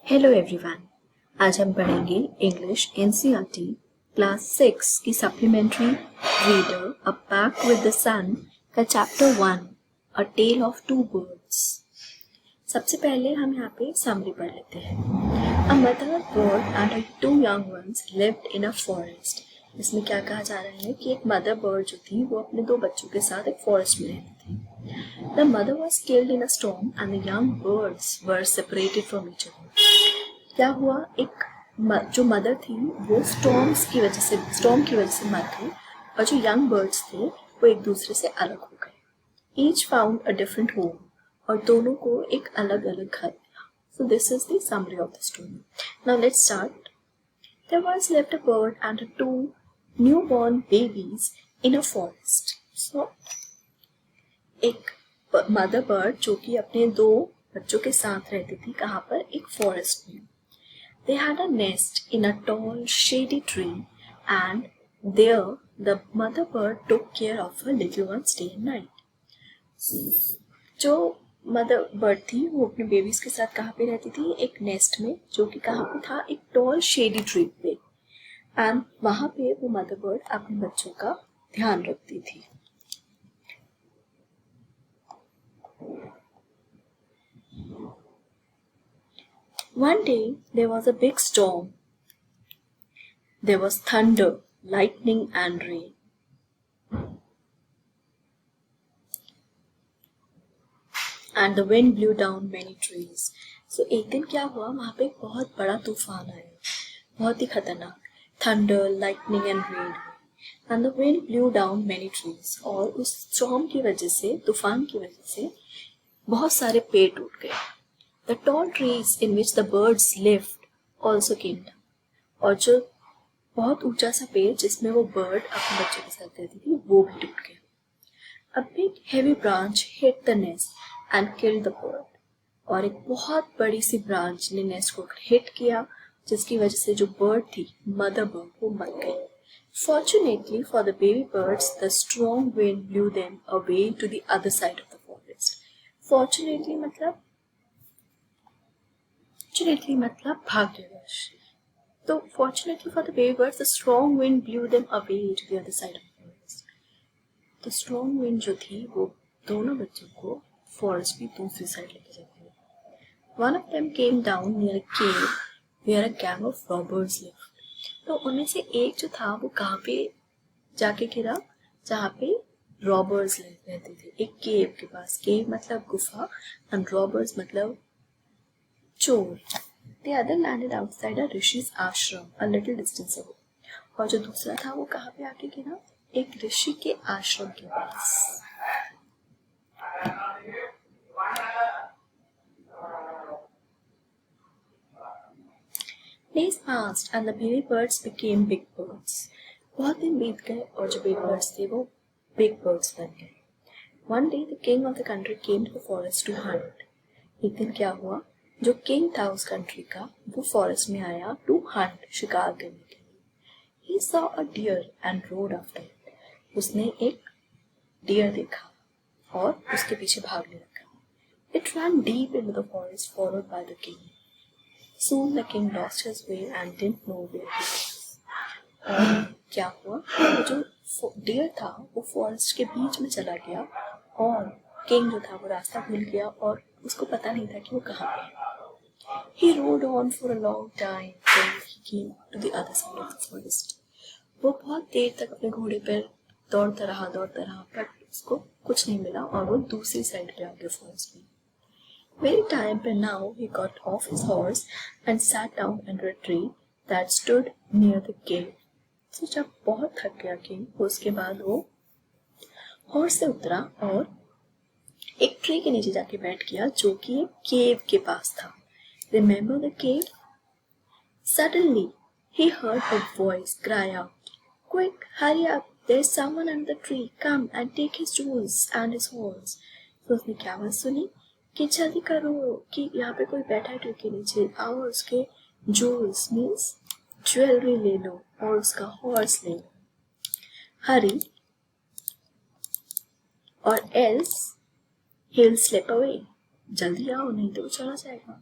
Hello everyone. आज हम पढ़ेंगे इंग्लिश एनसीईआरटी क्लास 6 की supplementary reader a pack with the sun का chapter 1 a tale of two birds. सबसे पहले हम यहाँ पे समरी पढ़ लेते हैं। A mother bird and her two young ones lived in a forest. इसमें क्या कहा जा रहा है कि एक मदर बर्ड जो थी वो अपने दो बच्चों के साथ एक फॉरेस्ट में रहती थी। The mother was killed in a storm and the young birds were separated from each other. क्या हुआ, जो मदर थी वो स्टॉर्म की वजह से मर गई और जो यंग बर्ड्स थे वो एक दूसरे से अलग हो गए। Each found a different home और दोनों को एक अलग अलग घर मिला। So this is the summary of the story. Now let's start. There was left a bird and two newborn babies in a forest. So एक मदर बर्ड जो कि अपने दो बच्चों के साथ रहती थी, कहाँ पर, एक फॉरेस्ट में। They had a nest in a tall shady tree and there the mother bird took care of her little ones day and night. जो मदर बर्ड थी वो अपने बेबीज के साथ कहाँ पे रहती थी, एक नेस्ट में, जो कि कहाँ पे था, एक टॉल शेडी ट्री पे। एंड वहां पे वो मदर बर्ड अपने बच्चों का ध्यान रखती थी। One day there was a big storm. There was thunder, lightning and rain. And the wind blew down many trees. So एक दिन क्या हुआ, वहाँ पे एक बहुत बड़ा तूफान आया, बहुत ही खतरनाक। Thunder, lightning and rain. And the wind blew down many trees. और उस storm की वजह से, तूफान की वजह से बहुत सारे पेड़ टूट गए। The tall trees in which the birds lived also came down. और जो बहुत ऊंचा सा पेड़ जिसमें वो बर्ड अपने बच्चों के साथ रहती थी वो भी टूट गया। A big heavy branch hit the nest and killed the bird. और एक बहुत बड़ी सी ब्रांच ने नेस्ट को हिट किया जिसकी वजह से जो बर्ड थी, मदर बर्ड, वो मर गई। Fortunately for the baby birds, the strong wind blew them away to the other side of the forest. Fortunately मतलब भाग्यवश। तो fortunately for the baby birds, the strong wind blew them away to the other side of the forest. तो strong wind जो थी वो दोनों बच्चों को forest की दूसरी साइड लेके जाती है। One of them came down near a cave where a gang of robbers lived. तो उनमें से एक जो था वो कहाँ पे जाके गिरा, जहाँ पे रॉबर्स रहते थे, एक केव के पास। केव मतलब गुफा and robbers मतलब चोर। The other landed outside a ऋषि's ashram a little distance away. और जो दूसरा था वो कहाँ पे आके गिरा, एक ऋषि के आश्रम के पास। Days passed and the baby birds became big birds. बहुत दिन बीत गए और जो baby birds थे वो big birds बन गए। One day the king of the country came to the forest to hunt. एक दिन क्या हुआ, जो किंग था उस कंट्री का वो फॉरेस्ट में आया to hunt, शिकार करने के लिए। He saw a deer and rode after it. उसने एक डियर देखा और उसके पीछे भागने लगा। It ran deep into the forest followed by the king. Soon the king lost his way and didn't know where he was. और क्या हुआ, वो जो डियर था वो फॉरेस्ट के बीच में चला गया और किंग जो था वो रास्ता भूल गया और उसको पता नहीं था कि वो कहाँ पे है। He rode on for a long time till he came to the other side of the forest. वो बहुत देर तक अपने घोड़े पर दौड़ता रहा पर उसको कुछ नहीं मिला और वो दूसरी साइड पे आ गया फॉरेस्ट में। Very tired by now, he got off his horse and sat down under a tree that stood near the cave. So जब बहुत थक गया किंग, उसके बाद वो हॉर्स से उतरा और एक ट्री के नीचे जाके बैठ गया जो कि एक केव के पास था। Remember the cave? Suddenly, he heard a voice cry out, "Quick, hurry up! There's someone under the tree. Come and take his jewels and his horse." तो उसने क्या आवाज सुनी कि जल्दी करो कि यहाँ पे कोई बैठा है ट्री के नीचे, आओ उसके जूल्स मीन्स ज्वेलरी ले लो और उसका हॉर्स ले लो। हरी और एल्स he'll slip away. जल्दी आओ नहीं तो वो चला जाएगा।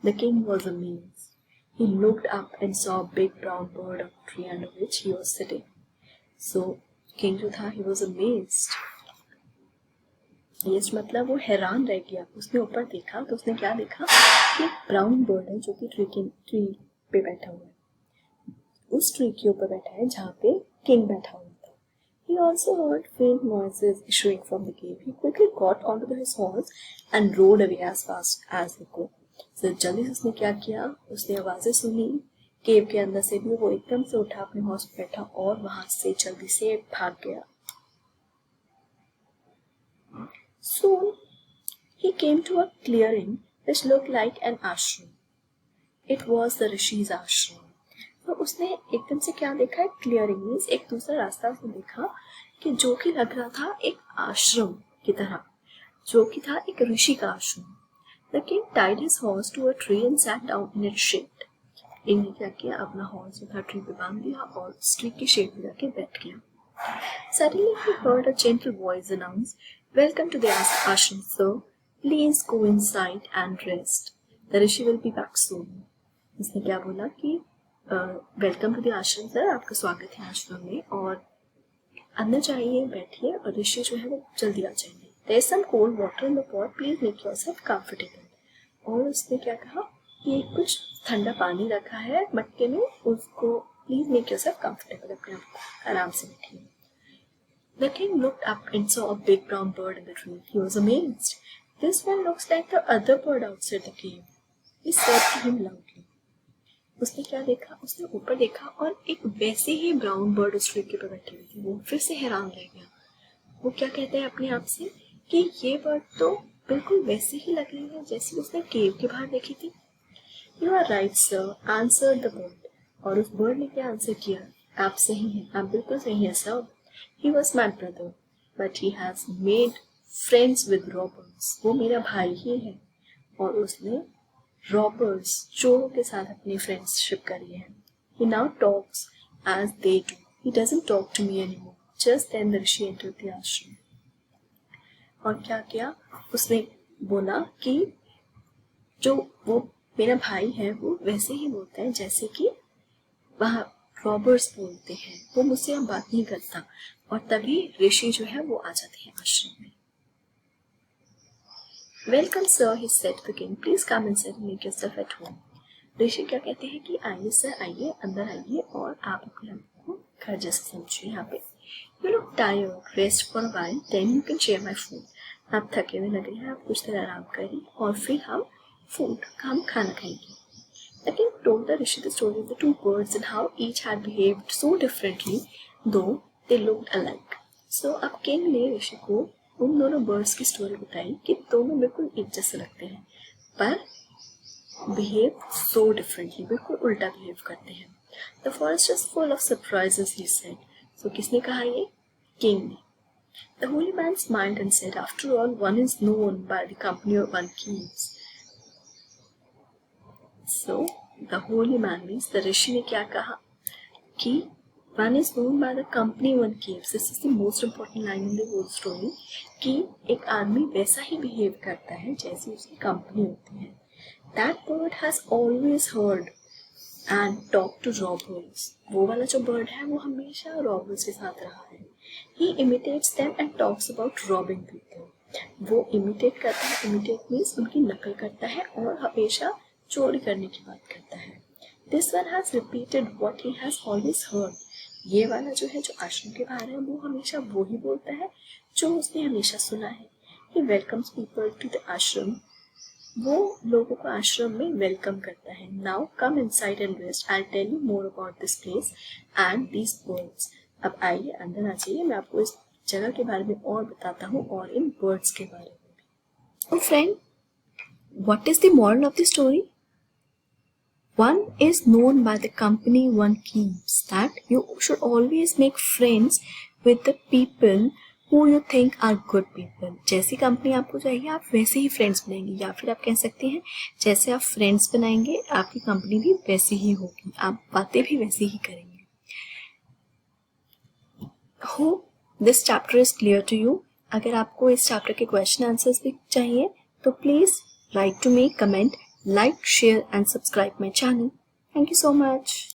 The king was amazed. He looked up and saw a big brown bird on the tree under which he was sitting. So king जो था, he was amazed. Amazed मतलब वो हैरान रह गया. उसने ऊपर देखा तो उसने क्या देखा कि एक ब्राउन बर्ड है जो कि ट्री पे बैठा हुआ है. उस ट्री के ऊपर बैठा है जहाँ पे किंग बैठा हुआ था. He also heard faint noises issuing from the cave. He quickly got onto his horse and rode away as fast as he could. So जल्दी से उसने क्या किया, उसने आवाजें सुनी केव के अंदर से भी. वो एकदम से उठा, अपने हॉर्स पे बैठा और वहां से जल्दी से भाग गया. Soon he came to a clearing which looked like an ashram. It was the Rishi's ashram. तो उसने एकदम से क्या देखा, एक क्लियरिंग मीन्स एक दूसरा रास्ता उसने देखा कि जो कि लग रहा था एक आश्रम की तरह, जो कि था एक ऋषि का आश्रम. The king tied his horse to a tree and sat down in its shade. इन्हें क्या किया, अपना हॉर्स जो था ट्री पे बांध दिया और उस ट्री की शेड में जाके बैठ गया. Suddenly he heard a gentle voice announce, "Welcome to the ashram, sir. Please go inside and rest. The rishi will be back soon." उसने क्या बोला कि वेलकम टू द आश्रम सर, आपका स्वागत है आश्रम में और अंदर जाइए, बैठिए और ऋषि जो है वो जल्दी आ जाएंगे. There is some cold water in the pot. Please make yourself comfortable. और उसने क्या कहा कि कुछ ठंडा पानी रखा है मटके में, उसको प्लीज मेक योरसेल्फ कंफर्टेबल, अपने आप को आराम से बैठिए. The king looked up and saw a big brown bird in the tree. He was amazed. This one looks like the other bird outside the cave. He said to him loudly. उसने क्या देखा, उसने ऊपर देखा और एक वैसे ही brown bird उस ट्री के ऊपर बैठी हुई थी. वो फिर से हैरान रह गया. वो क्या कहता है अपने आप से कि ये बर्ड तो बिल्कुल वैसे ही लग रही है जैसी उसने केव के बाहर देखी थी. You are right, sir, answered the bird. और उस बर्ड ने क्या आंसर किया, आप सही हैं, आप बिल्कुल सही हैं sir. He was my brother, but he has made friends with robbers. वो मेरा भाई ही है और उसने रॉबर्स, चोरों के साथ अपनी फ्रेंडशिप करी है. He now talks as they do. He doesn't talk to me anymore. Just then the rishi entered the ashram. और क्या किया, उसने बोला कि जो वो मेरा भाई है वो वैसे ही बोलता है जैसे कि वहाँ रॉबर्स बोलते हैं. वो मुझसे अब बात नहीं करता. और तभी ऋषि जो है वो आ जाते हैं आश्रम में. Welcome sir, he said to the king. Please come inside and make yourself at home. ऋषि क्या कहते हैं कि आइए सर, आइए अंदर आइए और आप अपने आप को घर जैसा समझिए. यहाँ पे You look tired. Rest for a while, then you can share my food. आप थके हुए लग रहे हैं, आप कुछ देर आराम करिए और फिर हम खाना खाएंगे. The king told the rishi the story of the two birds and how each had behaved so differently, though they looked alike. So अब king ने ऋषि को उन दोनों बर्ड्स की स्टोरी बताई कि दोनों बिल्कुल एक जैसे लगते हैं पर बिहेव सो डिफरेंटली, बिल्कुल उल्टा बिहेव करते हैं. The forest is full of surprises, he said. So किसने कहा ये, किंग ने. The holy man smiled and said, after all one is known by the company one keeps. So the holy man means the ऋषि ने क्या कहा कि One is known by the company one keeps. This is the most important line in the whole story. कि एक आदमी वैसा ही behave करता है जैसी उसकी कंपनी होती है. That bird has always heard and talked to robbers. वो वाला जो bird है वो हमेशा robbers के साथ रहा है. He imitates them and talks about robbing people. वो imitate करता है. Imitate means उनकी नकल करता है और हमेशा चोरी करने की बात करता है. This one has repeated what he has always heard. ये वाला जो है, जो आश्रम के बाहर है, वो हमेशा वो ही बोलता है जो उसने हमेशा सुना है. He welcomes people to the ashram. वो लोगों को आश्रम में वेलकम करता है. Now come inside and rest. I'll tell you more about this place and these birds. अब आइए अंदर आ जाइए, मैं आपको इस जगह के बारे में और बताता हूँ और इन बर्ड्स के बारे में भी. Friend, what is the moral of the story? One is known by the company one keeps. That you should always make friends with the people who you think are good people. जैसी company आपको चाहिए आप वैसे ही friends बनाएंगे, या फिर आप कह सकते हैं जैसे आप फ्रेंड्स बनाएंगे आपकी कंपनी भी वैसी ही होगी, आप बातें भी वैसी ही करेंगे. Hope this chapter is clear to you. अगर आपको इस चैप्टर के क्वेश्चन आंसर्स भी चाहिए तो please write to me, comment like, share and subscribe my channel. Thank you so much.